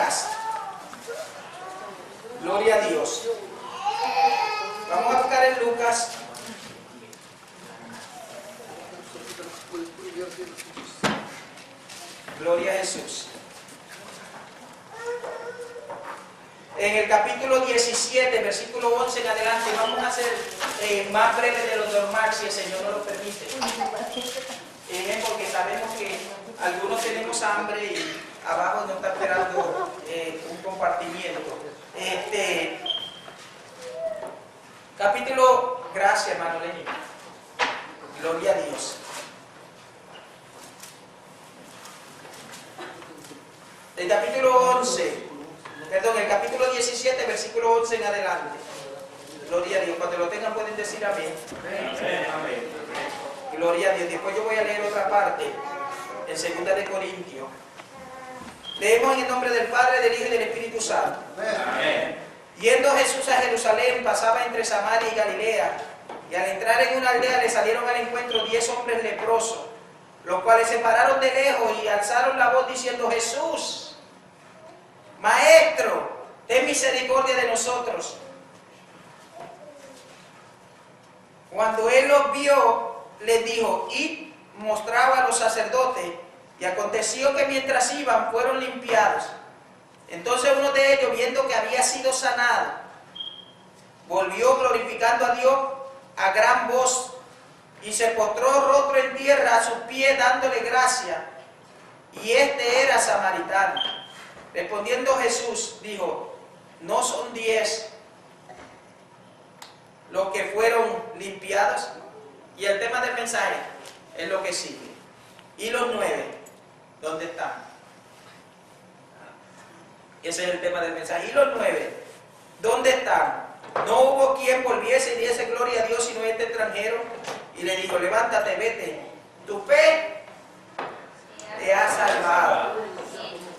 Lucas. Gloria a Dios. Vamos a buscar en Lucas. Gloria a Jesús. En el capítulo 17, versículo 11 en adelante, vamos a hacer más breve de lo normal, si el Señor nos lo permite. Porque sabemos que algunos tenemos hambre y abajo nos está esperando un compartimiento. Capítulo, gracias hermano Lenín. Gloria a Dios. El capítulo 11, perdón, el capítulo 17, versículo 11 en adelante. Gloria a Dios. Cuando lo tengan pueden decir amén. Amén. Amén. Gloria a Dios. Después yo voy a leer otra parte en 2 de Corintios. Leemos en el nombre del Padre, del Hijo y del Espíritu Santo. Amén. Yendo Jesús a Jerusalén, pasaba entre Samaria y Galilea, y al entrar en una aldea le salieron al encuentro 10 hombres leprosos, los cuales se pararon de lejos y alzaron la voz diciendo: Jesús, Maestro, ten misericordia de nosotros. Cuando él los vio, les dijo: id, mostraba a los sacerdotes. Y aconteció que mientras iban, fueron limpiados. Entonces uno de ellos, viendo que había sido sanado, volvió glorificando a Dios a gran voz, y se postró rostro en tierra a sus pies, dándole gracia. Y este era samaritano. Respondiendo Jesús, dijo: ¿no son 10 los que fueron limpiados? Y el tema del mensaje es lo que sigue. ¿Y los 9? ¿Dónde están? Ese es el tema del mensaje. ¿Y los 9? ¿Dónde están? No hubo quien volviese y diese gloria a Dios sino este extranjero. Y le dijo: levántate, vete, tu fe te ha salvado.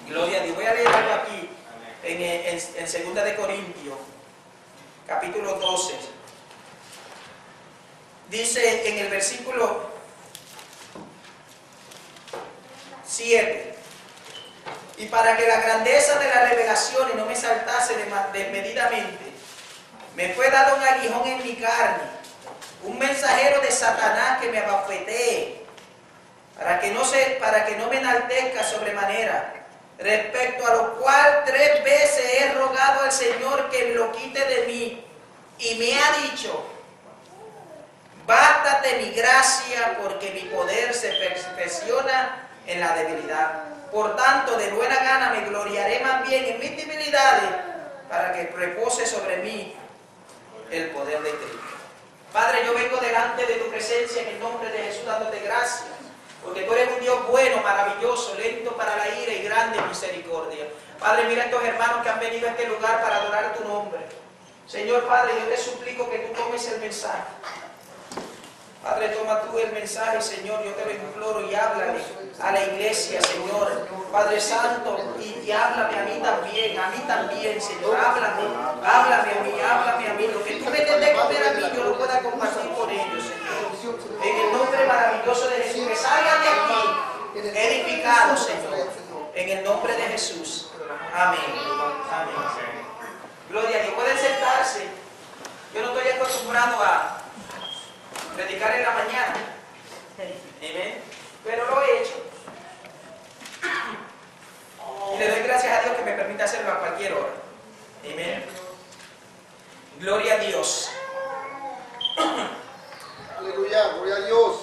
Gloria a Dios. Voy a leer algo aquí en 2 de Corintios, capítulo 12. Dice en el versículo 7: y para que la grandeza de la revelación y no me saltase desmedidamente, me fue dado un aguijón en mi carne, un mensajero de Satanás que me abofetee, para que no me enaltezca sobremanera, respecto a lo cual 3 veces he rogado al Señor que me lo quite de mí, y me ha dicho: bástate mi gracia, porque mi poder se perfecciona en la debilidad. Por tanto, de buena gana me gloriaré más bien en mis debilidades, para que repose sobre mí el poder de Cristo. Padre, yo vengo delante de tu presencia en el nombre de Jesús, dándote gracias, porque tú eres un Dios bueno, maravilloso, lento para la ira y grande en misericordia. Padre, mira a estos hermanos que han venido a este lugar para adorar tu nombre. Señor Padre, yo te suplico que tú tomes el mensaje. Padre, toma tú el mensaje, Señor, yo te lo imploro, y háblale a la iglesia, Señor. Padre Santo, y háblame a mí también, Señor. Háblame a mí. Lo que tú me des de comer a mí, yo lo pueda compartir con ellos, Señor. En el nombre maravilloso de Jesús, que salgan de aquí edificados, Señor. En el nombre de Jesús. Amén. Amén. Gloria a Dios. Pueden sentarse. Yo no estoy acostumbrado a predicar en la mañana. Amén. Pero lo he hecho. Y le doy gracias a Dios que me permite hacerlo a cualquier hora. Amén. Gloria a Dios. Aleluya, gloria a Dios.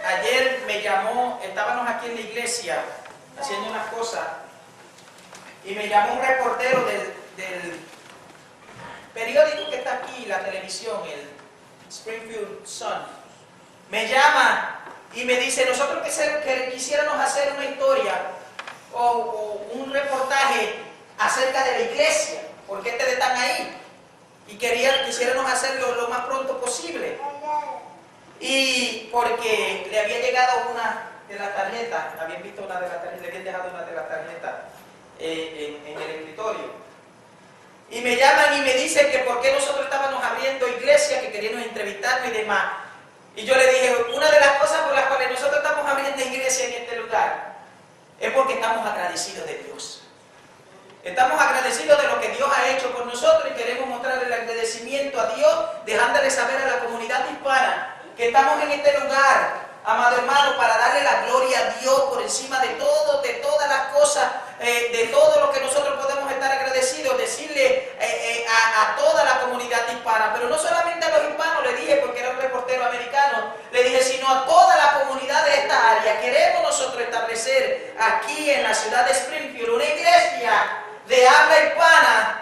Ayer me llamó, estábamos aquí en la iglesia haciendo unas cosas, y me llamó un reportero del periódico que está aquí, la televisión, el Springfield Sun. Me llama y me dice: nosotros que quisiéramos hacer una historia o un reportaje acerca de la iglesia, porque ustedes están ahí, y quisiéramos hacerlo lo más pronto posible. Y porque le había llegado una de las tarjetas, habían visto una de las tarjetas, le habían dejado una de las tarjetas en el escritorio. Y me llaman y me dicen que por qué nosotros estábamos abriendo iglesias, que queríamos entrevistarnos y demás. Y yo le dije, una de las cosas por las cuales nosotros estamos abriendo iglesia en este lugar es porque estamos agradecidos de Dios. Estamos agradecidos de lo que Dios ha hecho por nosotros y queremos mostrar el agradecimiento a Dios, dejándole saber a la comunidad hispana que estamos en este lugar, amado hermano, para darle la gloria a Dios por encima de todo, de todas las cosas, de todo lo que nosotros podemos estar agradecidos, decirle a toda la comunidad hispana, pero no solamente a los hispanos, le dije, porque era un reportero americano, le dije, sino a toda la comunidad de esta área. Queremos nosotros establecer aquí en la ciudad de Springfield una iglesia de habla hispana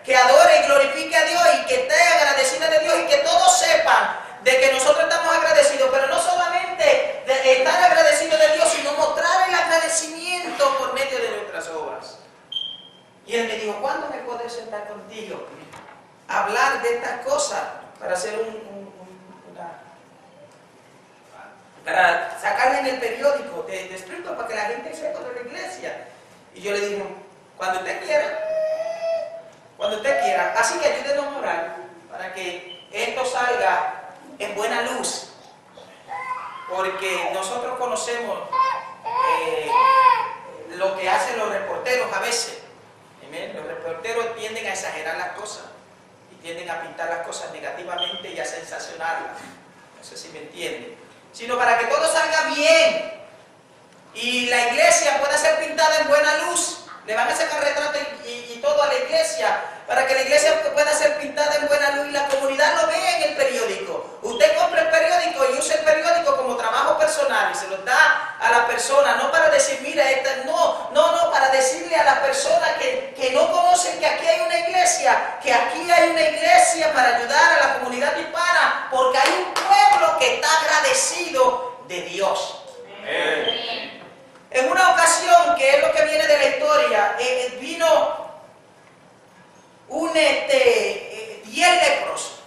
que adore y glorifique a Dios y que esté agradecida de Dios y que todos sepan de que nosotros estamos agradecidos, pero no solamente de estar agradecidos de Dios, sino mostrar el agradecimiento por medio de nuestras obras. Y él me dijo, ¿cuándo me puedo sentar contigo a hablar de estas cosas para hacer para sacarle en el periódico de Springfield para que la gente sepa de la iglesia? Y yo le digo, cuando usted quiera, así que ayúdenos a orar para que esto salga en buena luz, porque nosotros conocemos lo que hacen los reporteros a veces. ¿Amén? Los reporteros tienden a exagerar las cosas y tienden a pintar las cosas negativamente y a sensacionarlas. No sé si me entienden. Sino para que todo salga bien y la iglesia pueda ser pintada en buena luz. Le van a sacar retrato y todo a la iglesia, para que la iglesia pueda ser pintada en buena luz y la comunidad lo vea en el periódico. Usted compra el periódico y usa el periódico como trabajo personal y se lo da a la persona, no para decir, mira, no, para decirle a las personas que no conocen que aquí hay una iglesia, para ayudar a la comunidad hispana, porque hay un pueblo que está agradecido de Dios. Amén. En una ocasión, que es lo que viene de la historia, vino 10 leprosos.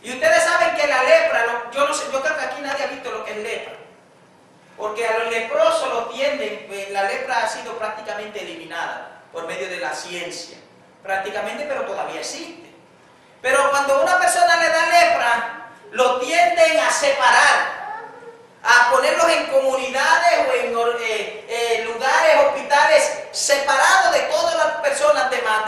Y ustedes saben que la lepra, yo creo que aquí nadie ha visto lo que es lepra. Porque a los leprosos lo tienden, la lepra ha sido prácticamente eliminada por medio de la ciencia. Prácticamente, pero todavía existe. Pero cuando una persona le da lepra, lo tienden a separar, a ponerlos en comunidades o en lugares, hospitales separados de todas las personas demás,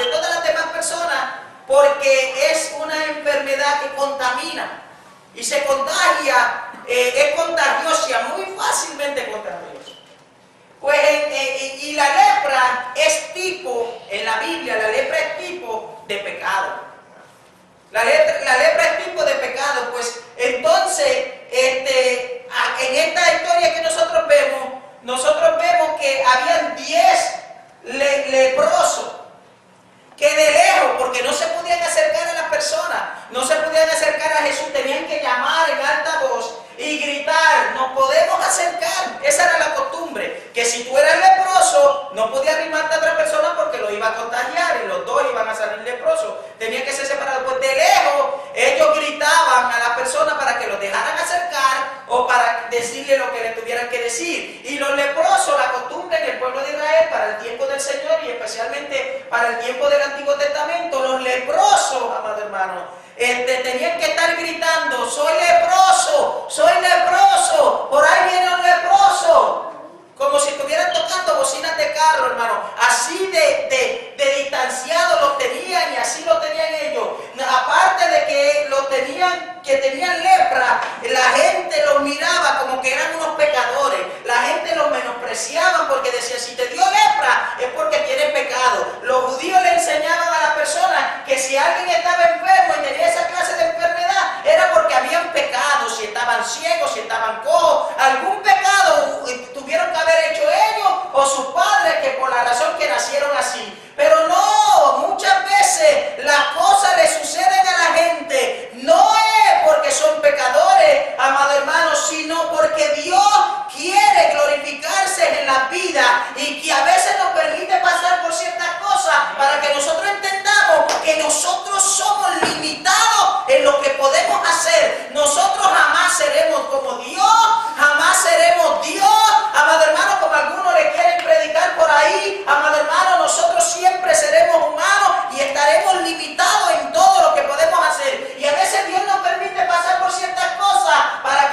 porque es una enfermedad que contamina y se contagia, es contagiosa, muy fácilmente contagiosa. Pues, y la lepra es tipo, en la Biblia, la lepra es tipo de pecado. La lepra es tipo de pecado, pues entonces, en esta historia que nosotros vemos que habían 10 leprosos que de lejos, porque no se podían acercar a las personas, no se podían acercar a Jesús, tenían que llamar en alta voz y gritar, nos podemos acercar. Esa era la costumbre, que si tú eras leproso, no podías arrimarte a otra persona porque lo iba a contagiar y los dos iban a salir leprosos, tenían que ser separados. Pues de lejos, ellos gritaban a las personas para que los dejaran acercar o para decirle lo que le tuvieran que decir. Y los leprosos, la costumbre en el pueblo de Israel, para el tiempo del Señor y especialmente para el tiempo del Antiguo Testamento, los leprosos, amado hermano, tenían que estar gritando, soy leproso, por ahí viene un leproso, como si estuvieran tocando bocinas de carro, hermano. Así de distanciados los tenían y así lo tenían ellos. Aparte de que tenían lepra, la gente los miraba como que eran unos pecadores. La gente los menospreciaba porque decía, si te dio lepra es porque tienes pecado. Los judíos le enseñaban a las personas que si alguien estaba enfermo y tenía esa clase de enfermedad, era porque habían pecado, si estaban ciegos, si estaban cojos, algún pecado tuvieron que haber hecho ellos o sus padres, que por la razón que nacieron así. Pero no, muchas veces las cosas le suceden a la gente, no es porque son pecadores, amado hermano, sino porque Dios quiere glorificarse en la vida y que a veces nos permite pasar por ciertas cosas para que nosotros entendamos que nosotros somos limitados en lo que podemos hacer. Nosotros jamás seremos como Dios, jamás seremos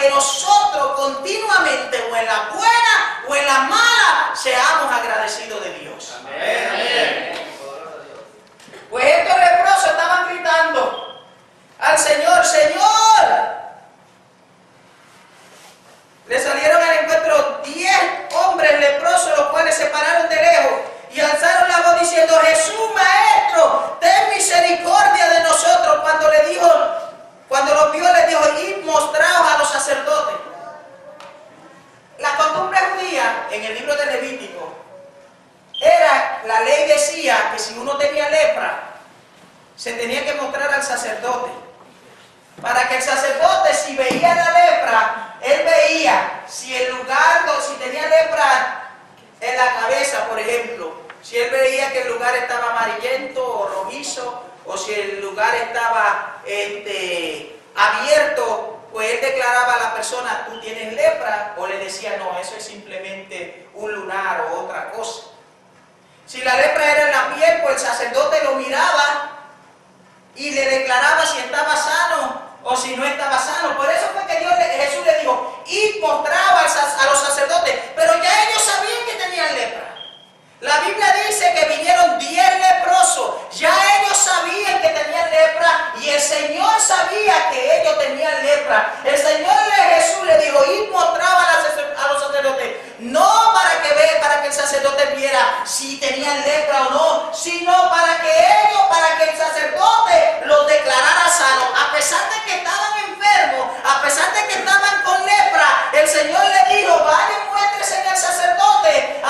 que nosotros continuamente, o en la buena o en la mala, seamos agradecidos de Dios. Amén. Pues estos leprosos estaban gritando al Señor: Señor. Le salieron al encuentro 10 hombres leprosos, los cuales se pararon de lejos y alzaron la voz diciendo: Jesús, Maestro, ten misericordia de nosotros. Cuando los vio, les dijo: id, mostraos a los sacerdotes. La costumbre judía en el libro de Levítico era, la ley decía que si uno tenía lepra, se tenía que mostrar al sacerdote, para que el sacerdote, si veía la lepra, él veía si el lugar, si tenía lepra en la cabeza, por ejemplo, si él veía que el lugar estaba amarillento o rojizo, o si el lugar estaba abierto, pues él declaraba a la persona: tú tienes lepra, o le decía: no, eso es simplemente un lunar o otra cosa. Si la lepra era en la piel, pues el sacerdote lo miraba y le declaraba si estaba sano o si no estaba sano. Por eso fue que Jesús le dijo: y mostraba a los sacerdotes, pero ya ellos sabían que tenían lepra. La Biblia dice que vinieron 10 leprosos, ya ellos sabían que tenían lepra y el Señor sabía que ellos tenían lepra. El Señor Jesús le dijo: y mostraba a los sacerdotes, no para que el sacerdote viera si tenían lepra o no, sino para que el sacerdote los declarara sanos. A pesar de que estaban enfermos, a pesar de que estaban con lepra, el Señor le dijo: vayan, muéstrense al sacerdote,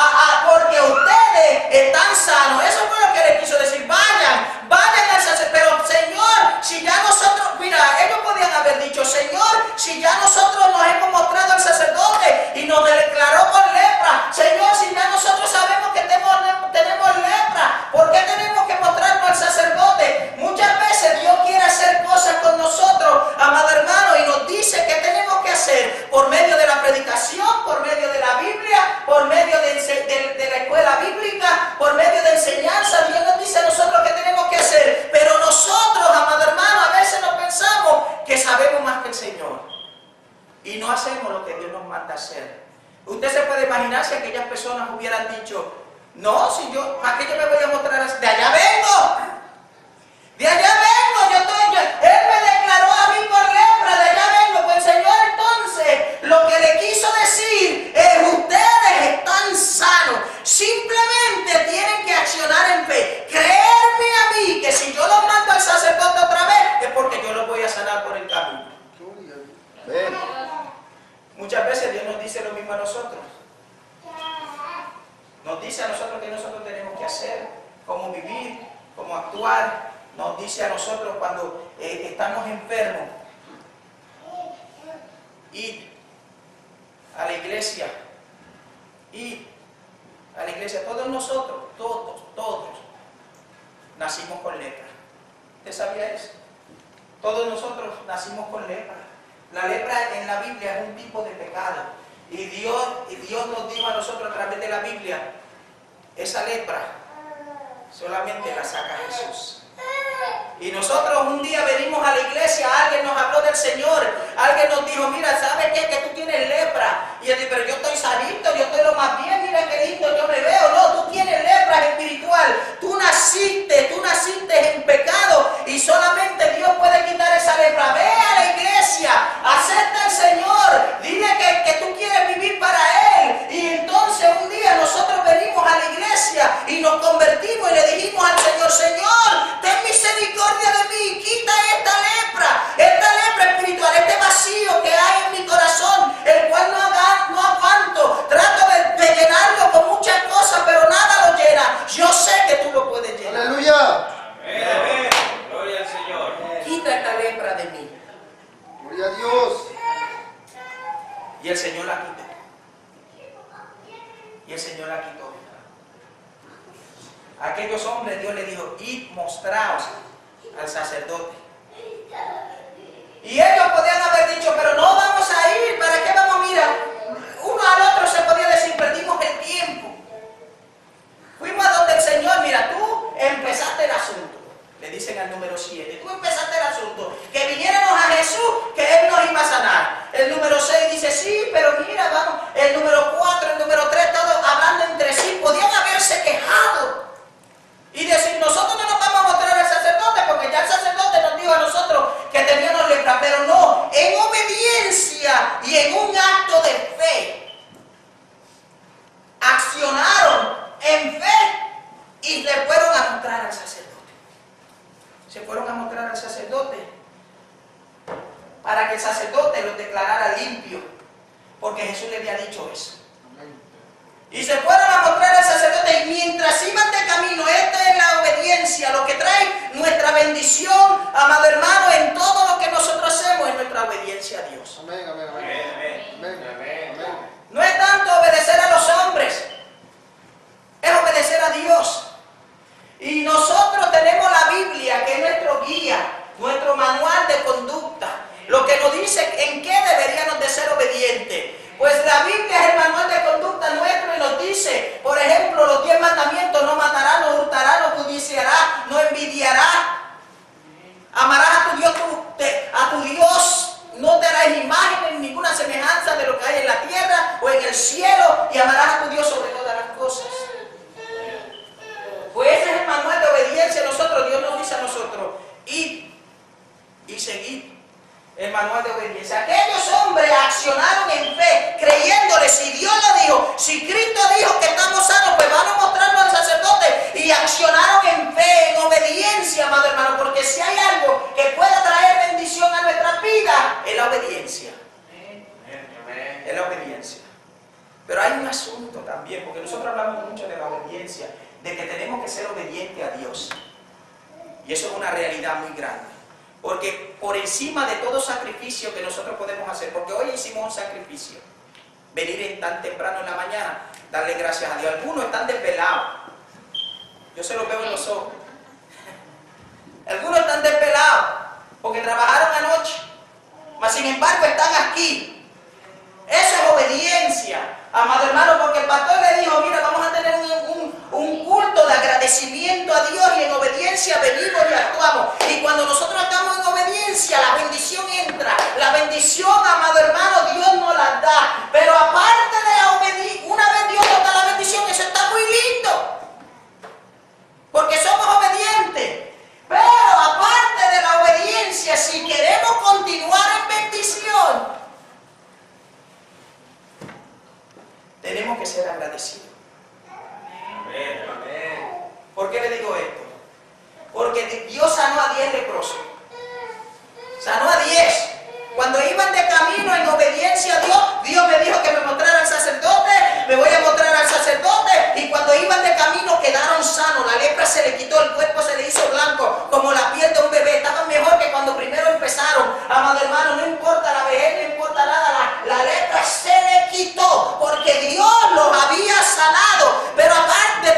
porque ustedes están sanos. Eso fue lo que le quiso decir: vayan al sacerdote. Pero Señor, si ya nosotros, mira, ellos podían haber dicho: Señor, si ya nosotros nos hemos mostrado al sacerdote y nos declaró con lepra, Señor, si ya nosotros sabemos que tenemos lepra, ¿por qué tenemos que mostrarnos al sacerdote? Muchas veces Dios quiere hacer cosas con nosotros, amado hermano, y nos dice que tenemos que hacer por medio de la predicación, por medio de la Biblia, por medio de la escuela bíblica, por medio de enseñanza. Dios nos dice a nosotros que tenemos que hacer, pero nosotros, amado hermano, a veces nos pensamos que sabemos más que el Señor y no hacemos lo que Dios nos manda hacer. Usted se puede imaginar si aquellas personas hubieran dicho: no, si yo, ¿para qué yo me voy a mostrar? De allá vengo, él me declaró a mí por lepra, de allá vengo. Pues el Señor entonces lo que le quiso decir es: ustedes están sanos, simplemente tienen que accionar en fe, creerme a mí, que si yo los mando al sacerdote otra vez, es porque yo los voy a sanar por el camino. Muchas veces Dios nos dice lo mismo a nosotros. Nos dice a nosotros qué nosotros tenemos que hacer, cómo vivir, cómo actuar. Nos dice a nosotros cuando estamos enfermos: id a la iglesia. Id a la iglesia. Todos nosotros, todos nacimos con lepra. ¿Usted sabía eso? Todos nosotros nacimos con lepra. La lepra en la Biblia es un tipo de pecado. Y Dios nos dijo a nosotros a través de la Biblia: esa lepra solamente la saca Jesús. Y nosotros un día venimos a la iglesia, alguien nos habló del Señor, alguien nos dijo: mira, ¿sabes qué? Que tú tienes lepra. Y yo dije: pero yo estoy sanito, yo estoy lo más bien, mira qué lindo yo me veo. No, tú tienes lepra espiritual. Tú naciste en pecado y solamente Dios puede quitar esa lepra. Ve a la iglesia, acepta al Señor, dile que tú quieres vivir para Él. Y entonces un día nosotros venimos a la iglesia y nos convertimos y le dijimos al Señor: Señor, ten misericordia de mí, quita esta lepra espiritual, este vacío que hay en mi corazón, el cual no aguanto. Trato de llenarlo con muchas cosas, pero nada lo llena. Yo sé que tú lo puedes llenar. Aleluya. Amén. Gloria al Señor. Quita esta lepra de mí. Gloria a Dios. Y el Señor la quitó. A aquellos hombres Dios les dijo: id, mostraos al sacerdote. Y ellos podían haber dicho: pero no vamos a ir, ¿para qué vamos? Mira, uno al otro se podía decir: perdimos el tiempo. Fuimos a donde el Señor: mira, tú empezaste el asunto. Le dicen al número 7, tú empezaste el asunto, que viniéramos a Jesús, que Él nos iba a sanar. El número 6 y en un acto de fe accionaron en fe y le fueron a mostrar al sacerdote. Se fueron a mostrar al sacerdote para que el sacerdote los declarara limpio, porque Jesús le había dicho eso. Y se fueron a mostrar al sacerdote, y mientras iban de camino, esta es la obediencia, lo que trae nuestra bendición, amado hermano, en todo lo que nosotros hacemos, es nuestra obediencia a Dios. Amén, amén, amén. Amén. No es tanto obedecer a los hombres, es obedecer a Dios. Y nosotros tenemos la Biblia, que es nuestro guía, nuestro manual de conducta, lo que nos dice en qué deberíamos de ser obedientes. Pues la Biblia es el manual de conducta nuestro y nos dice, por ejemplo, los 10 mandamientos: no matarás, no hurtarás, no codiciarás, no envidiarás, amarás a tu Dios, no te harás imagen ni ninguna semejanza de lo que hay en la tierra o en el cielo, y amarás a tu Dios sobre todas las cosas. Pues ese es el manual de obediencia a nosotros. Dios nos dice a nosotros: id y seguid el manual de obediencia. Aquellos hombres accionaron en fe, creyéndole. Si Dios lo dijo, si Cristo dijo que estamos sanos, pues van a mostrarlo al sacerdote, y accionaron en fe, en obediencia, amado hermano, porque si hay algo que pueda traer bendición a nuestras vidas, es la obediencia. Es la obediencia. Pero hay un asunto también, porque nosotros hablamos mucho de la obediencia, de que tenemos que ser obedientes a Dios. Y eso es una realidad muy grande. Porque por encima de todo sacrificio que nosotros podemos hacer, porque hoy hicimos un sacrificio, venir tan temprano en la mañana, darle gracias a Dios. Algunos están desvelados, yo se los veo en los ojos. Algunos están desvelados porque trabajaron anoche, mas sin embargo están aquí. Eso es obediencia, amado hermano, porque el pastor le dijo: mira, vamos a tener un culto de agradecimiento a Dios, y en obediencia venimos y actuamos. Y cuando nosotros estamos en obediencia, la bendición entra. La bendición, amado hermano, Dios nos la da. Pero aparte de la obediencia, una vez Dios nos da la bendición, eso está muy lindo, porque somos obedientes. Pero aparte de la obediencia, si queremos continuar en bendición, tenemos que ser agradecidos. ¿Por qué le digo esto? Porque Dios sanó a 10 leprosos. Sanó a 10. Cuando iban de camino en obediencia a Dios, Dios me dijo que me mostrara al sacerdote, me voy a mostrar al sacerdote, y cuando iban de camino quedaron sanos. La lepra se le quitó, el cuerpo se le hizo blanco, como la piel de un bebé. Estaban mejor que cuando primero empezaron. Amado hermano, no importa la vejez, no importa nada, la lepra se le quitó, porque Dios los había sanado. Pero aparte,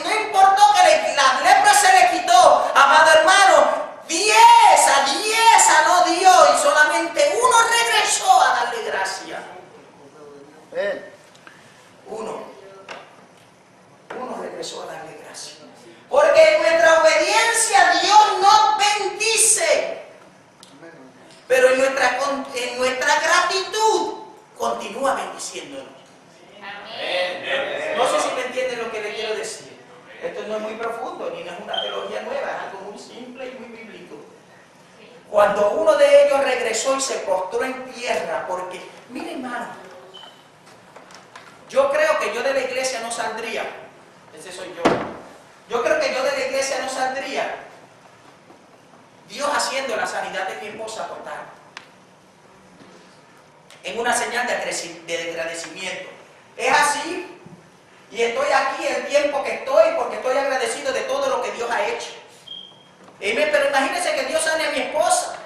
no importó que la lepra se le quitó, amado hermano, 10 sanó Dios, y solamente uno regresó a darle gracia. Uno regresó a darle gracia. Porque en nuestra obediencia Dios nos bendice, pero en nuestra gratitud continúa bendiciéndonos. No sé si me entienden lo que le quiero decir. Esto no es muy profundo, ni no es una teología nueva, es algo muy simple y muy bíblico. Cuando uno de ellos regresó y se postró en tierra, porque, mire hermano, yo creo que yo de la iglesia no saldría. Ese soy yo. Yo creo que yo de la iglesia no saldría. Dios haciendo la sanidad de mi esposa total, en una señal de agradecimiento. Es así. Y estoy aquí el tiempo que estoy, porque estoy agradecido de todo lo que Dios ha hecho. Pero imagínense que Dios sane a mi esposa,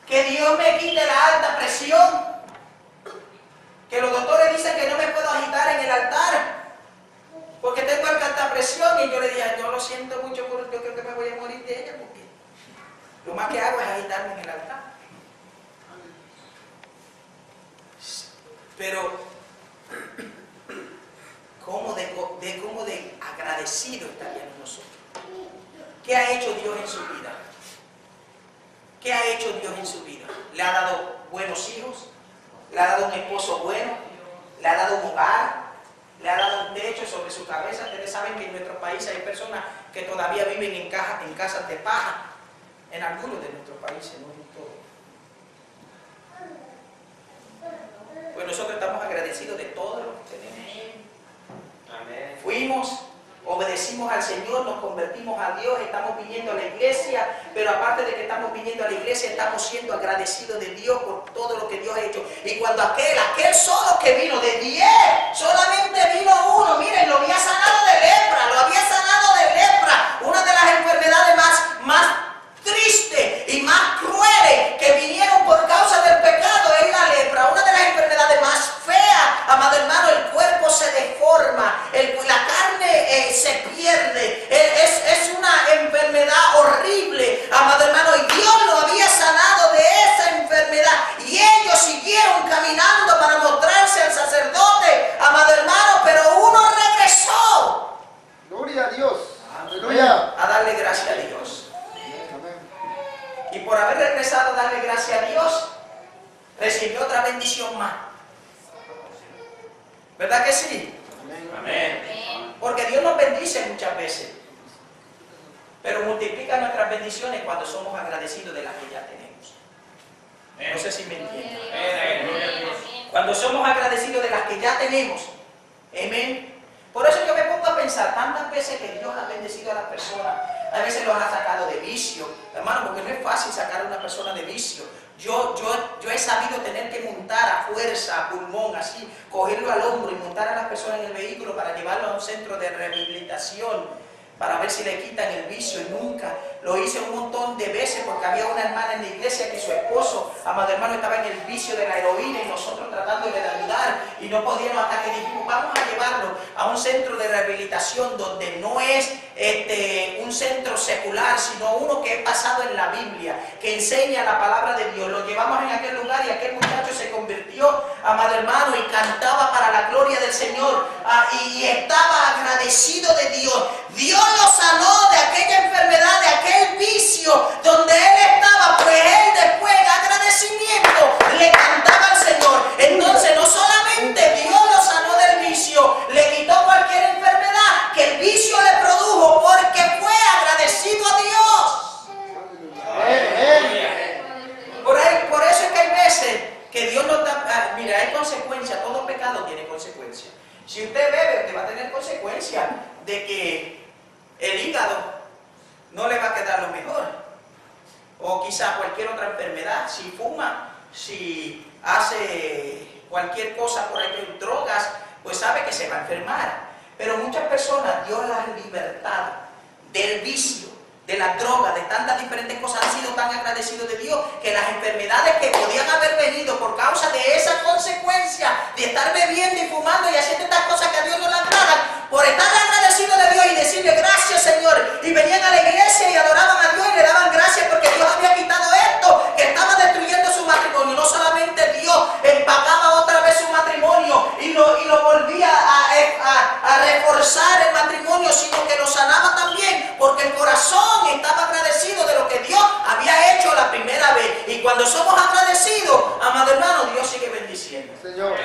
que Dios me quite la alta presión, que los doctores dicen que no me puedo agitar en el altar porque tengo alta presión, y yo le dije: yo lo siento mucho, pero yo creo que me voy a morir de ella, porque lo más que hago es agitarme en el altar. Pero ¿cómo de agradecido estaríamos nosotros? ¿Qué ha hecho Dios en su vida? ¿Qué ha hecho Dios en su vida? Le ha dado buenos hijos, le ha dado un esposo bueno, le ha dado un hogar, le ha dado un techo sobre su cabeza. Ustedes saben que en nuestro país hay personas que todavía viven en casas de paja, en algunos de nuestros países, no en todos. agradecidos de todo lo que tenemos. Amén. Fuimos, obedecimos al Señor, nos convertimos a Dios, estamos viniendo a la iglesia, pero aparte de que estamos viniendo a la iglesia, estamos siendo agradecidos de Dios por todo lo que Dios ha hecho. Y cuando aquel solo que vino de 10, solamente vino uno, miren, lo había sanado de lepra, una de las enfermedades más tristes y más crueles que vinieron por causa del pecado es la lepra, una de las enfermedades más feas, amado hermano. El cuerpo se deforma, la carne se pierde, es una enfermedad horrible, amado hermano, y Dios lo había sanado de esa enfermedad y ellos siguieron caminando para mostrarse al sacerdote, amado hermano, pero uno regresó. Gloria a Dios. Aleluya. A darle gracias a Dios. Amén. Y por haber regresado a darle gracias a Dios, recibió otra bendición más. ¿Verdad que sí? Amén. Porque Dios nos bendice muchas veces, pero multiplica nuestras bendiciones cuando somos agradecidos de las que ya tenemos. No sé si me entienden. Cuando somos agradecidos de las que ya tenemos. Amén. Por eso yo me pongo a pensar tantas veces que Dios ha bendecido a las personas. A veces los ha sacado de vicio. Hermano, porque no es fácil sacar a una persona de vicio. Yo he sabido tener que montar a fuerza, a pulmón, así, cogerlo al hombro y montar a las personas en el vehículo para llevarlo a un centro de rehabilitación, para ver si le quitan el vicio, y nunca. Lo hice un montón de veces porque había una hermana en la iglesia que su esposo, amado hermano, estaba en el vicio de la heroína y nosotros tratándole de ayudar y no podíamos, hasta que dijimos, vamos a llevarlo a un centro de rehabilitación donde no es un centro secular, sino uno que es basado en la Biblia, que enseña la palabra de Dios. Lo llevamos en aquel lugar y aquel muchacho se convirtió, amado hermano, y cantaba para la gloria del Señor, y estaba agradecido de Dios. Dios lo sanó de aquella enfermedad, de aquel vicio donde él estaba, pues él después en agradecimiento le cantaba al Señor. Entonces no solamente Dios lo sanó del vicio, le quitó cualquier enfermedad que el vicio le produjo porque fue agradecido a Dios. Por eso es que hay veces que Dios nos da, mira, hay consecuencias, todo pecado tiene consecuencias. Si usted bebe, usted va a tener consecuencias de que el hígado no le va a quedar lo mejor, o quizás cualquier otra enfermedad. Si fuma, si hace cualquier cosa por ahí, drogas, pues sabe que se va a enfermar. Pero muchas personas Dios las ha libertado del vicio, de la droga, de tantas diferentes cosas. Han sido tan agradecidos de Dios que las enfermedades que podían haber venido por causa de esa consecuencia de estar bebiendo y fumando y haciendo estas cosas que a Dios no le agradan, por estar agradecidos de Dios y decirle gracias, Señor, y venían a la iglesia y adoraban a Dios y le daban gracias porque Dios había quitado esto que estaba destruyendo su matrimonio. No solamente Dios empacaba otra vez su matrimonio y lo volvía a reforzar el matrimonio, sino que lo sanaba también porque el corazón estaba agradecido de lo que Dios había hecho la primera vez. Y cuando somos agradecidos, amado hermano, Dios sigue bendiciendo. Señor.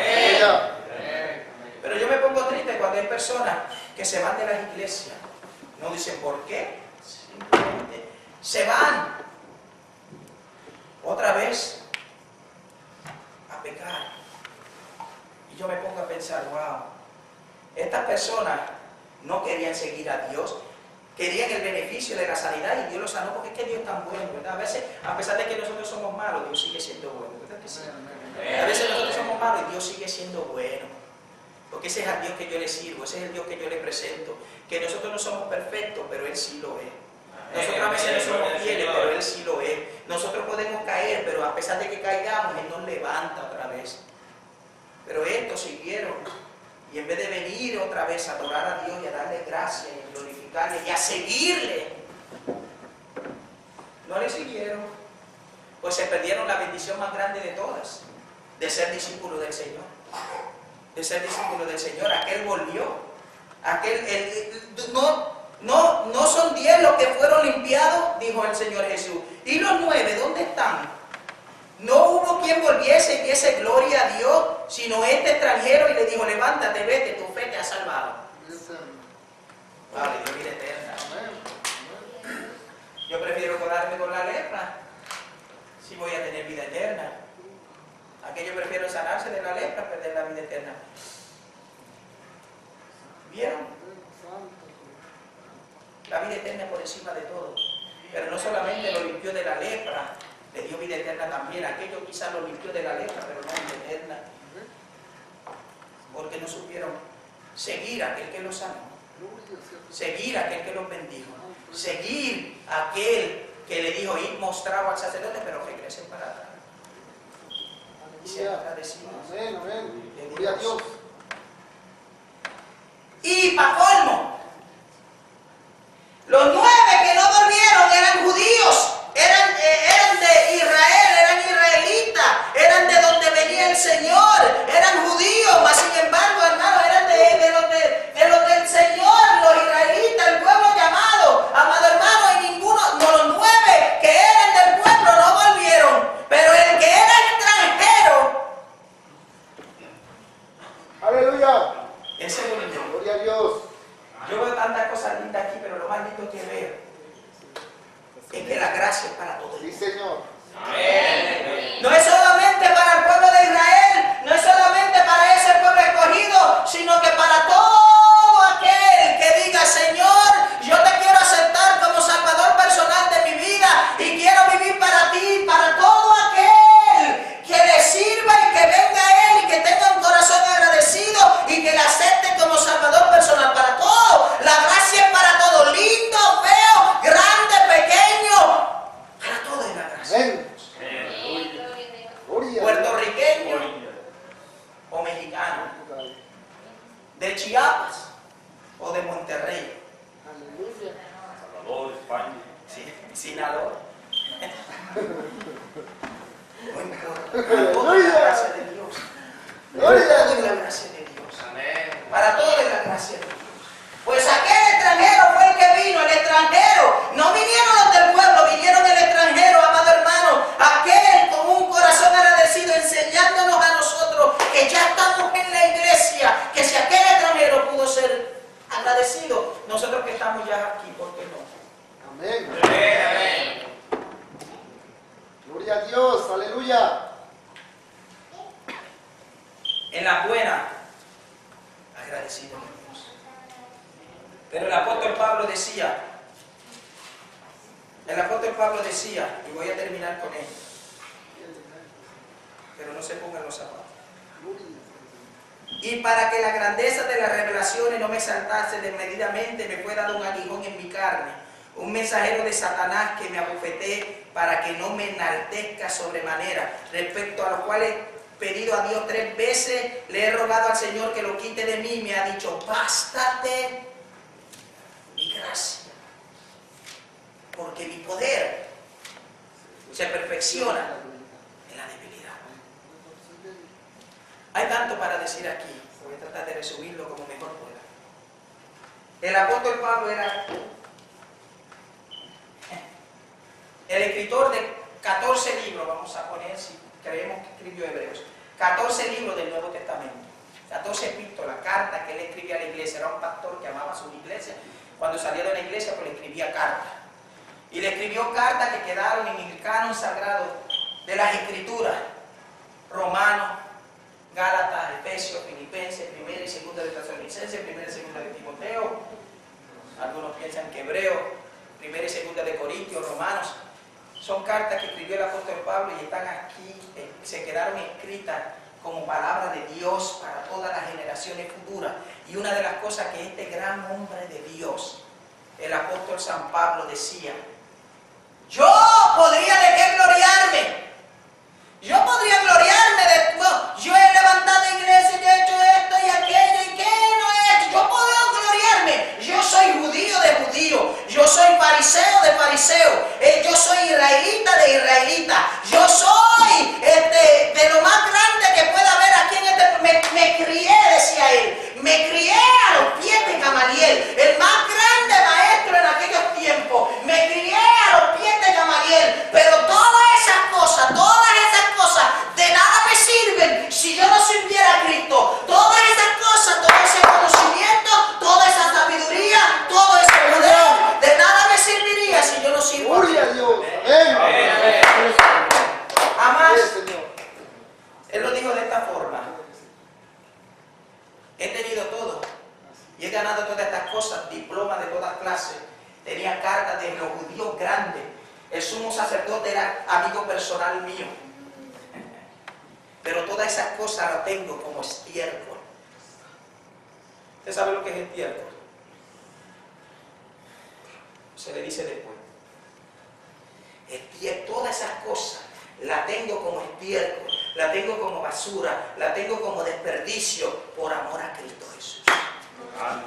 Pero yo me pongo triste cuando hay personas que se van de las iglesias. No dicen por qué, simplemente se van otra vez a pecar. Y yo me pongo a pensar, wow, estas personas no querían seguir a Dios, querían el beneficio de la sanidad y Dios los sanó porque es que Dios es tan bueno, ¿verdad? A veces, a pesar de que nosotros somos malos, Dios sigue siendo bueno, ¿verdad que sí? A veces nosotros somos malos y Dios sigue siendo bueno. Porque ese es el Dios que yo le sirvo, ese es el Dios que yo le presento. Que nosotros no somos perfectos, pero Él sí lo es. Nosotros a veces no somos fieles, pero Él sí lo es. Nosotros podemos caer, pero a pesar de que caigamos, Él nos levanta otra vez. Pero estos siguieron. Y en vez de venir otra vez a adorar a Dios y a darle gracias y a glorificarle y a seguirle, no le siguieron. Pues se perdieron la bendición más grande de todas, de ser discípulo del Señor. De ser discípulo del Señor. Aquel volvió. No son 10 los que fueron limpiados, dijo el Señor Jesús. ¿Y los 9 dónde están? No hubo quien volviese y diese gloria a Dios, sino este extranjero, y le dijo, levántate, vete, tu fe te ha salvado. Vale, Dios, vida eterna. Yo prefiero quedarme con la lepra si voy a tener vida eterna. Aquello prefiero sanarse de la lepra, perder tener la vida eterna. ¿Vieron? La vida eterna por encima de todo. Pero no solamente lo limpió de la lepra, le dio vida eterna también. Aquello quizás lo limpió de la lepra, pero no vida eterna. Porque no supieron seguir a aquel que los sanó, seguir a aquel que los bendijo, seguir a aquel que le dijo, ir mostrado al sacerdote, pero regresen para atrás. Y ser agradecidos. Amén, amén. Gloria a Dios. Y para colmo, los 9 que no volvieron eran judíos, eran de Israel, eran israelitas, eran de donde venía el Señor, eran judíos, mas sin embargo, hermanos, eran de los del Señor, los israelitas, el pueblo llamado, amado hermano, y ninguno, no, los 9 que eran del pueblo no volvieron, pero el que era extranjero, Aleluya. ese volvió. Gloria a Dios. Yo veo tantas cosas lindas aquí, pero lo más lindo que veo es que la gracia es para todos. Sí, Señor. No es solamente para el pueblo de Israel, no es solamente para ese pueblo escogido, sino que para todo aquel que diga, Señor, yo te quiero aceptar como Salvador personal de mi vida y quiero vivir para ti, para todo aquel que le sirva y que venga a Él y que tenga un corazón agradecido y que le acepte como Salvador personal, para todo. La gracia es para todo, lindo, feo, grande, pequeño, para todo es la gracia. Amén. Gloria a Dios. Puertorriqueño o mexicano, de Chiapas o de Monterrey, Aleluya. Salvador, España. sí, Sinaloa. No importa, todo es la gracia de Dios. Gloria a Todo es Dios. la gracia de Dios. Amén. Para todo es la gracia de Dios. Pues aquel extranjero fue el que vino, el extranjero. No vinieron los del pueblo, vinieron el extranjero, amado hermano. Aquel con un corazón agradecido, enseñándonos a nosotros que ya estamos en la iglesia, que si aquel extranjero pudo ser agradecido, nosotros que estamos ya aquí, ¿por qué no? Amén. Amén. Gloria a Dios. Aleluya. En la buena, agradecido a Dios. Pero el apóstol Pablo decía, y voy a terminar con él, pero no se pongan los zapatos. Y para que la grandeza de las revelaciones no me saltase desmedidamente, me fue dado un aguijón en mi carne, un mensajero de Satanás que me abofeté para que no me enaltezca sobremanera, respecto a los cuales he pedido a Dios 3 veces, le he rogado al Señor que lo quite de mí, me ha dicho, bástate mi gracia, porque mi poder se perfecciona en la debilidad. Hay tanto para decir aquí, voy a tratar de resumirlo como mejor pueda. El apóstol Pablo era el escritor de 14 libros, vamos a poner, si creemos que escribió Hebreos, 14 libros del Nuevo Testamento, 14 epístolas, cartas que él escribía a la iglesia. Era un pastor que amaba a su iglesia. Cuando salía de la iglesia, pues le escribía cartas. Y le escribió cartas que quedaron en el canon sagrado de las Escrituras. Romanos, Gálatas, Efesios, Filipenses, 1 y 2 de Tesalonicenses, 1 y 2 de Timoteo. Algunos piensan que Hebreos, 1 y 2 de Corintios, Romanos. Son cartas que escribió el apóstol Pablo y están aquí, se quedaron escritas como palabra de Dios para todas las generaciones futuras. Y una de las cosas que este gran hombre de Dios, el apóstol San Pablo, decía, yo podría de qué gloriarme. Yo podría gloriarme de, bueno, yo he levantado iglesia, yo he hecho esto y aquello y qué no he hecho. Yo puedo gloriarme. Yo soy judío de judío. Yo soy fariseo de fariseo. Yo soy israelita de israelita. Yo soy de lo más grande que pueda haber aquí en este. Me crié, decía él. Me crié a los pies de Gamaliel, el más grande maestro en aquellos tiempos. Me crié a los pies de Gamaliel. Pero todas esas cosas, de nada me sirven si yo no sirviera a Cristo. Todas esas cosas, todo ese conocimiento, toda esa sabiduría, todo ese poder, de nada me serviría si yo no sirvo a Gloria a Cristo. Dios. Amén. Jamás, Sí, Señor. él lo dijo de esta forma. cosas, diplomas de todas clases, tenía cartas de los judíos grandes. El sumo sacerdote era amigo personal mío. Pero todas esas cosas las tengo como estiércol. ¿Usted sabe lo que es estiércol? Se le dice después. Todas esas cosas las tengo como estiércol, las tengo como basura, las tengo como desperdicio por amor a Cristo Jesús.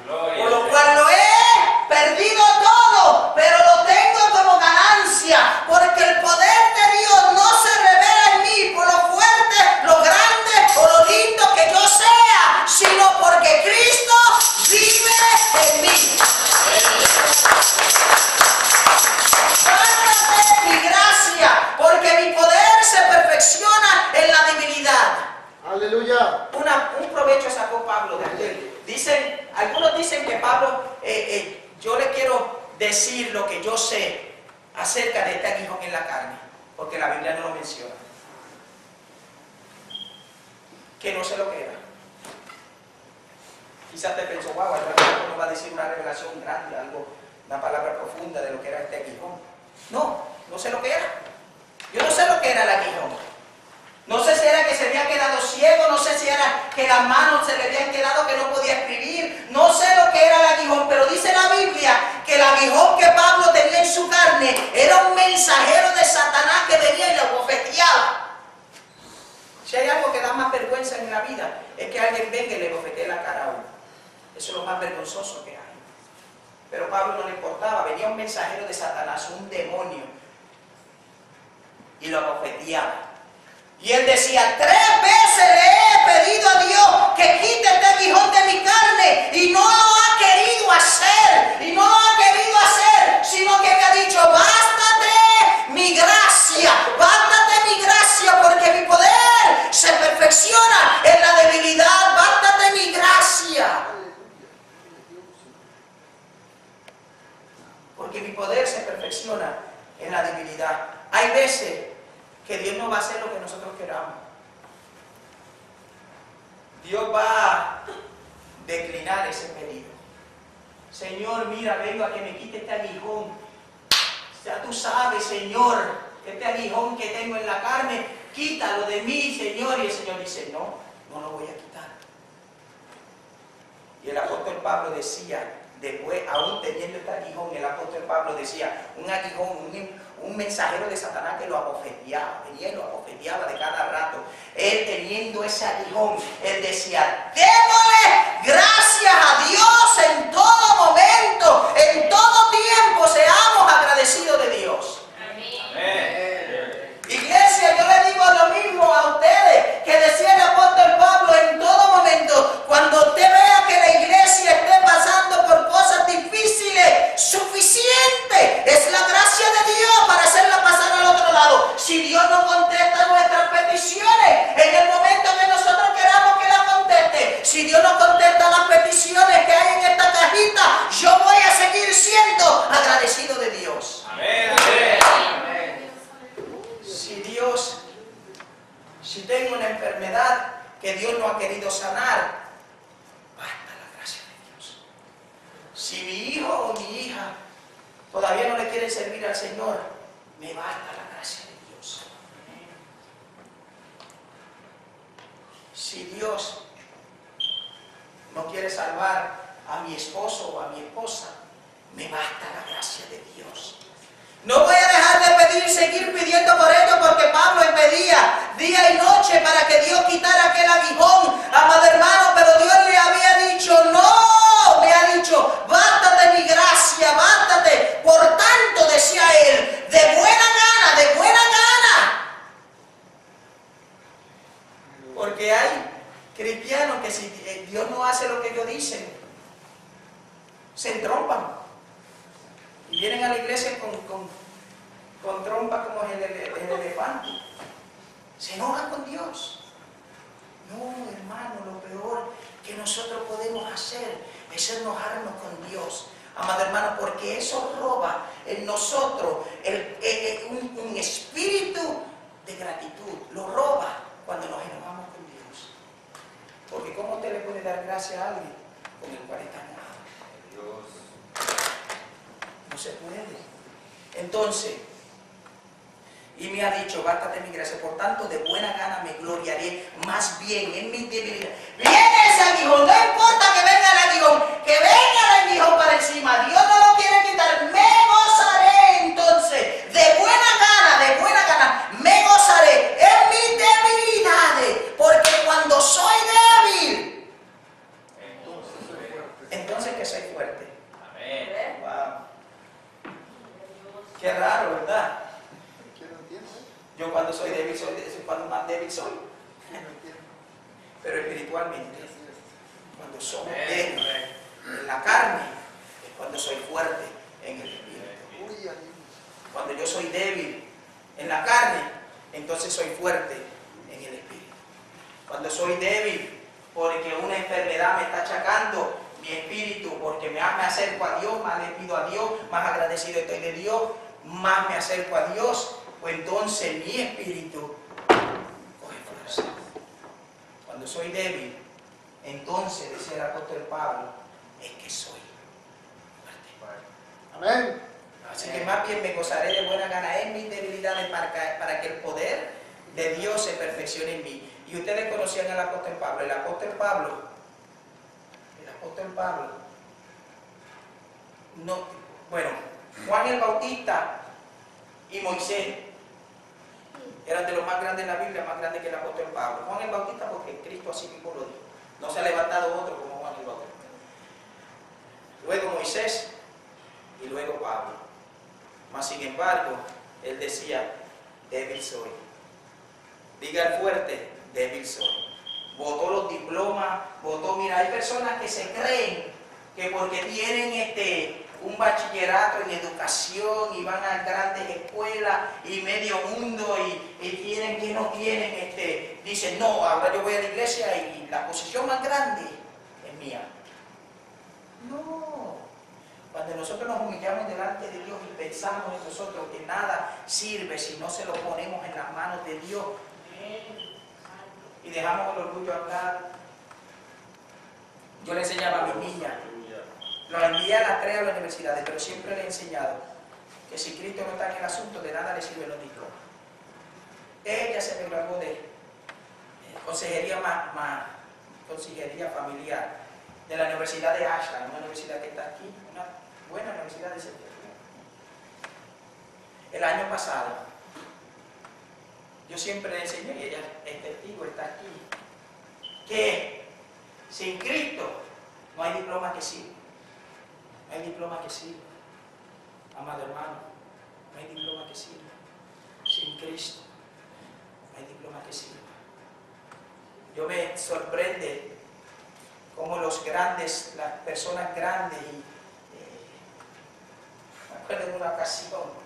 Por lo cual lo he perdido todo, pero lo tengo como ganancia, porque el poder de Dios no se revela en mí por lo fuerte, lo grande o lo lindo que yo sea, sino porque Cristo vive en mí. Bástate mi gracia, porque mi poder se perfecciona en la debilidad. Aleluya. Un provecho sacó Pablo de aquel. Algunos dicen que Pablo, yo le quiero decir lo que yo sé acerca de este aguijón en la carne, porque la Biblia no lo menciona. Que no sé lo que era. Quizás te pensó, wow, el hermano nos va a decir una revelación grande, una palabra profunda de lo que era este aguijón. No sé lo que era. Yo no sé lo que era el aguijón. No sé si era que se había quedado ciego, no sé si era que las manos se le habían quedado que no podía escribir, no sé lo que era el aguijón, pero dice la Biblia que el aguijón que Pablo tenía en su carne era un mensajero de Satanás que venía y lo bofeteaba. Si hay algo que da más vergüenza en la vida, es que alguien venga y le bofetee la cara a uno. Eso es lo más vergonzoso que hay. Pero a Pablo no le importaba, venía un mensajero de Satanás, un demonio, y lo bofeteaba. Y él decía, 3 veces le he pedido a Dios que quite este aguijón de mi carne y no lo ha querido hacer, sino que me ha dicho, bástate mi gracia, porque mi poder se perfecciona en la debilidad, bástate mi gracia. Porque mi poder se perfecciona en la debilidad. Hay veces que Dios no va a hacer lo que nosotros queramos. Dios va a declinar ese pedido. Señor, mira, vengo a que me quite este aguijón. Ya tú sabes, Señor, este aguijón que tengo en la carne, quítalo de mí, Señor. Y el Señor dice, no lo voy a quitar. Y el apóstol Pablo decía, después, aún teniendo este aguijón, el apóstol Pablo decía, un aguijón, un mensajero de Satanás que lo abofeteaba, venía y lo abofeteaba de cada rato. Él teniendo ese aguijón, él decía, démosle gracias a Dios en todo momento, en todo tiempo, seamos agradecidos de Dios. Amén. Iglesia, yo le digo lo mismo a ustedes que decía el apóstol Pablo en todo momento, cuando usted vea que la iglesia esté pasando por cosas difíciles, suficiente es la gracia de Dios para hacerla pasar al otro lado. Si Dios no contesta nuestras peticiones en el momento que nosotros queramos que la conteste, si Dios no contesta las peticiones que hay en esta cajita, yo voy a seguir siendo agradecido de Dios. Amén. Si tengo una enfermedad que Dios no ha querido sanar, basta la gracia de Dios. Si mi hijo o mi hija todavía no le quieren servir al Señor, me basta la gracia de Dios. Si Dios no quiere salvar a mi esposo o a mi esposa, me basta la gracia de Dios. No voy a dejar de seguir pidiendo por ellos, porque Pablo pedía día y noche para que Dios quitara aquel aguijón, amado hermano, pero Dios le había dicho, no, me ha dicho, bástate mi gracia, bástate. Por tanto, decía él, de buena gana. Porque hay cristianos que si Dios no hace lo que ellos dicen, se entrompan. Y vienen a la iglesia con trompa como el elefante. Se enojan con Dios. No, hermano, lo peor que nosotros podemos hacer es enojarnos con Dios. Amado hermano, porque eso roba en nosotros un espíritu de gratitud. Lo roba cuando nos enojamos con Dios. Porque ¿cómo usted le puede dar gracias a alguien con el cual está enojado? se puede. Entonces, y me ha dicho, bástate mi gracia, por tanto de buena gana me gloriaré más bien en mi debilidad. Viene ese aguijón, no importa que venga el aguijón, que venga el aguijón para encima, Dios no lo quiere quitar, me gozaré entonces, de buena gana, me gozaré en mis debilidades, porque cuando soy débil, entonces que soy fuerte. Amén. Wow. Qué raro, ¿verdad? ¿Quién no entiende? Yo cuando soy débil, cuando más débil soy. ¿Quién no entiende? Pero espiritualmente, Así es. cuando somos débiles en la carne, es cuando soy fuerte en el espíritu. Uy, aleluya. Cuando yo soy débil en la carne, entonces soy fuerte en el espíritu. Cuando soy débil porque una enfermedad me está achacando mi espíritu, porque más me acerco a Dios, más le pido a Dios, más agradecido estoy de Dios, más me acerco a Dios, pues entonces mi espíritu coge fuerza. Cuando soy débil, entonces, dice el apóstol Pablo, es que soy fuerte. Amén. Así que más bien me gozaré de buena gana en mis debilidades para que el poder de Dios se perfeccione en mí. Y ustedes conocían al apóstol Pablo. El apóstol Pablo, no, bueno, Juan el Bautista y Moisés eran de los más grandes en la Biblia, más grandes que el apóstol Pablo. Juan el Bautista porque Cristo así mismo lo dijo. No se ha levantado otro como Juan el Bautista. Luego Moisés y luego Pablo. Mas sin embargo, él decía, débil soy. Diga el fuerte, débil soy. Votó los diplomas, mira, hay personas que se creen que porque tienen un bachillerato en educación y van a grandes escuelas y medio mundo y tienen que no tienen, dicen, no, ahora yo voy a la iglesia y la posición más grande es mía. No. Cuando nosotros nos humillamos delante de Dios y pensamos en nosotros que nada sirve si no se lo ponemos en las manos de Dios y dejamos el orgullo hablar. Yo le enseñaba a mis niñas, los envié a las 3 a las universidades, pero siempre les he enseñado que si Cristo no está en el asunto, de nada le sirven los diplomas. Ella se me graduó de consejería familiar de la Universidad de Ashland, una universidad que está aquí, una buena universidad de Centro. El año pasado, yo siempre le enseñé, y ella es testigo, está aquí, que sin Cristo no hay diploma que sirva. No hay diploma que sirva. Amado hermano, no hay diploma que sirva. Sin Cristo no hay diploma que sirva. Yo me sorprende cómo los grandes, las personas grandes, me acuerdo de una ocasión,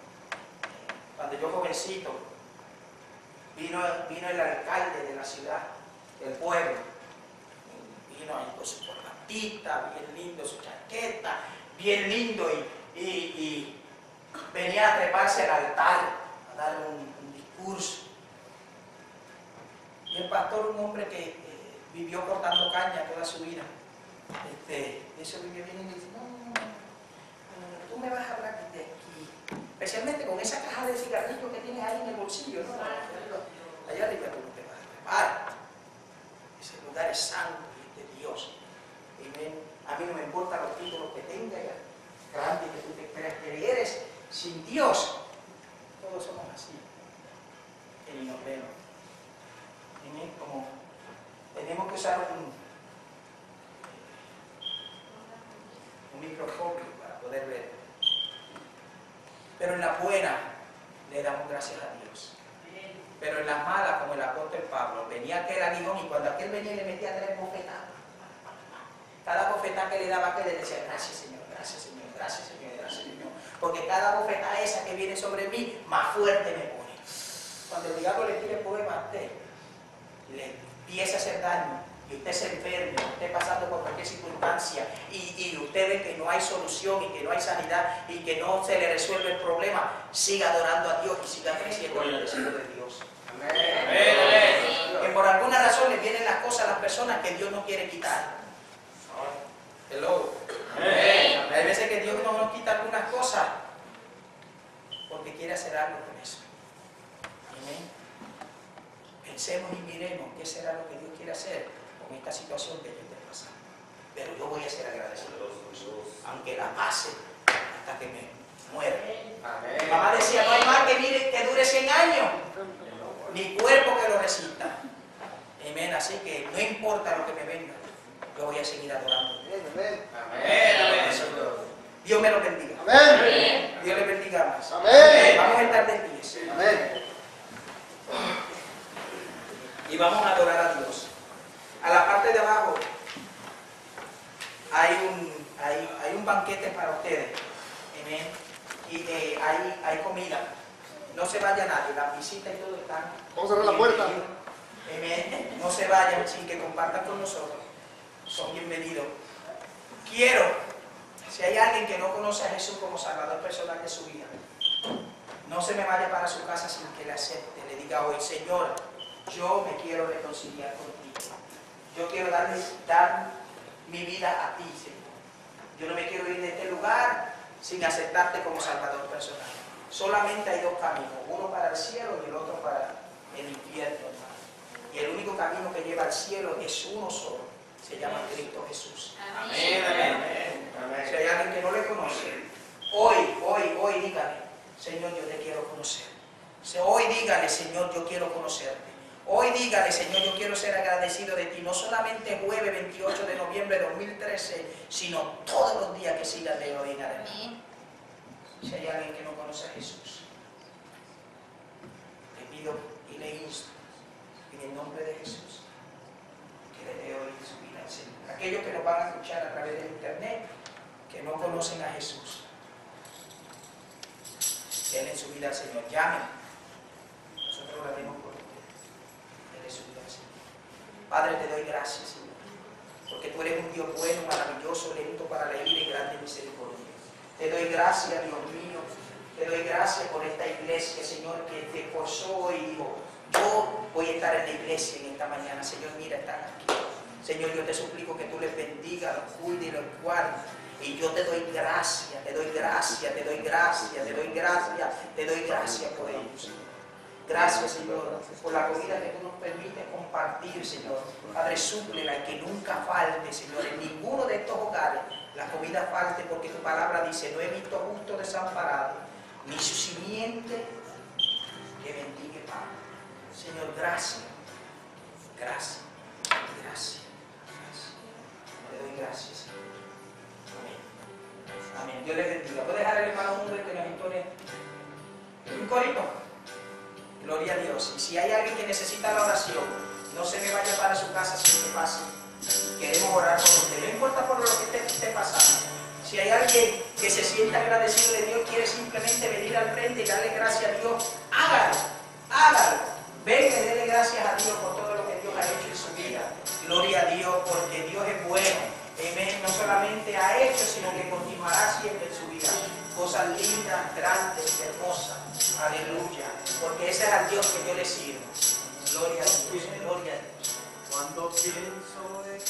cuando yo jovencito, vino el alcalde de la ciudad, del pueblo, vino ahí con su corbatita, bien lindo, su chaqueta, bien lindo, y venía a treparse al altar, a dar un discurso. Y el pastor, un hombre que vivió cortando caña toda su vida, eso vivió bien y me dice, no, tú me vas a hablar desde aquí, especialmente con esa caja de cigarrillos que tienes ahí en el bolsillo, ¿no? Allá arriba tú no te vas a trepar. Ese lugar es santo y es de Dios. A mí no me importan los títulos que tengas, grande que tú te creas que eres, sin Dios, todos somos así, que ni nos vemos. Como tenemos que usar un microscopio para poder ver. Pero en la buena le damos gracias a Dios. Pero en las malas, como el apóstol Pablo, venía aquel aguijón y cuando aquel venía le metía 3 bofetadas. Cada bofetada que le daba, que le decía, gracias Señor, gracias Señor, gracias Señor, gracias Señor. Porque cada bofetada esa que viene sobre mí, más fuerte me pone. Cuando el diablo le tire poema a usted, le empieza a hacer daño, y usted se enferma, usted pasando por cualquier circunstancia, y usted ve que no hay solución y que no hay sanidad y que no se le resuelve el problema, siga adorando a Dios y siga creciendo en el deseo de Dios. Amén. Que por alguna razón le vienen las cosas a las personas que Dios no quiere quitar. Hello. Amén. Hay veces que Dios no nos quita algunas cosas porque quiere hacer algo con eso. Amén. Pensemos y miremos qué será lo que Dios quiere hacer con esta situación que yo estoy pasando. Pero yo voy a ser agradecido, aunque la pase hasta que me muera. Mi mamá decía, no hay mal que dure 100 años, ni cuerpo que lo resista. Amén. Así que no importa lo que me venga, yo voy a seguir adorando. Dios me lo bendiga. Amén. Dios le bendiga más. Amén. Vamos a estar de pie. Amén. Y vamos a adorar a Dios. A la parte de abajo hay un banquete para ustedes. Amén. Y hay comida. No se vaya nadie. Las visitas y todo están. Vamos a cerrar la puerta. Amén. No se vayan sin que compartan con nosotros. Son bienvenidos. Quiero, si hay alguien que no conoce a Jesús como Salvador personal de su vida, no se me vaya para su casa sin que le acepte. Le diga hoy, Señor, yo me quiero reconciliar contigo. Yo quiero dar mi vida a ti, Señor. Yo no me quiero ir de este lugar sin aceptarte como Salvador personal. Solamente hay dos caminos, uno para el cielo y el otro para el infierno, hermano. Y el único camino que lleva al cielo es uno solo, se llama Cristo Jesús. Amén. Amén. Si hay alguien que no le conoce, hoy dígale, Señor, yo te quiero conocer. Hoy dígale, Señor, yo quiero conocerte. Hoy dígale, Señor, yo quiero ser agradecido de ti, no solamente jueves 28 de noviembre de 2013, sino todos los días que sigan de hoy en adelante. Si hay alguien que no conoce a Jesús, le pido y le insto, en el nombre de Jesús, que le dé hoy su vida al Señor. Aquellos que nos van a escuchar a través de internet, que no conocen a Jesús, denle su vida al Señor. Llamen. Nosotros lo haremos por usted. Denle su vida al Señor. Padre, te doy gracias, Señor, porque tú eres un Dios bueno, maravilloso, lento para la ira y grande misericordia. Te doy gracias, Dios mío. Te doy gracias por esta iglesia, Señor, que te esforzó y dijo, yo voy a estar en la iglesia en esta mañana. Señor, mira, están aquí. Señor, yo te suplico que tú les bendigas, los cuides y los guardes. Y yo te doy gracias, te doy gracias, te doy gracias, te doy gracias, te doy gracias por ellos, Señor. Gracias, Señor, por la comida que tú nos permites compartir, Señor. Padre, súplela y que nunca falte, Señor, en ninguno de estos hogares la comida falte, porque tu palabra dice, no he visto justo desamparado, ni su simiente que bendiga pan. Señor, gracias, gracias, gracias, gracias. Te doy gracias, Señor. Amén. Amén. Dios les bendiga. ¿Puedo dejar al hermano hombre que nos entone un corito? Gloria a Dios. Y si hay alguien que necesita la oración, no se me vaya para su casa sin que pase. Queremos orar por usted. No importa por lo que esté pasando. Si hay alguien que se sienta agradecido de Dios, quiere simplemente venir al frente y darle gracias a Dios, hágalo, hágalo. Venga y dele gracias a Dios por todo lo que Dios ha hecho en su vida. Gloria a Dios, porque Dios es bueno. Amén. No solamente ha hecho, sino que continuará siempre en su vida. Cosas lindas, grandes, hermosas. Aleluya. Porque ese es el Dios que yo le sirvo. Gloria a Dios. Gloria a Dios. Cuando pienso de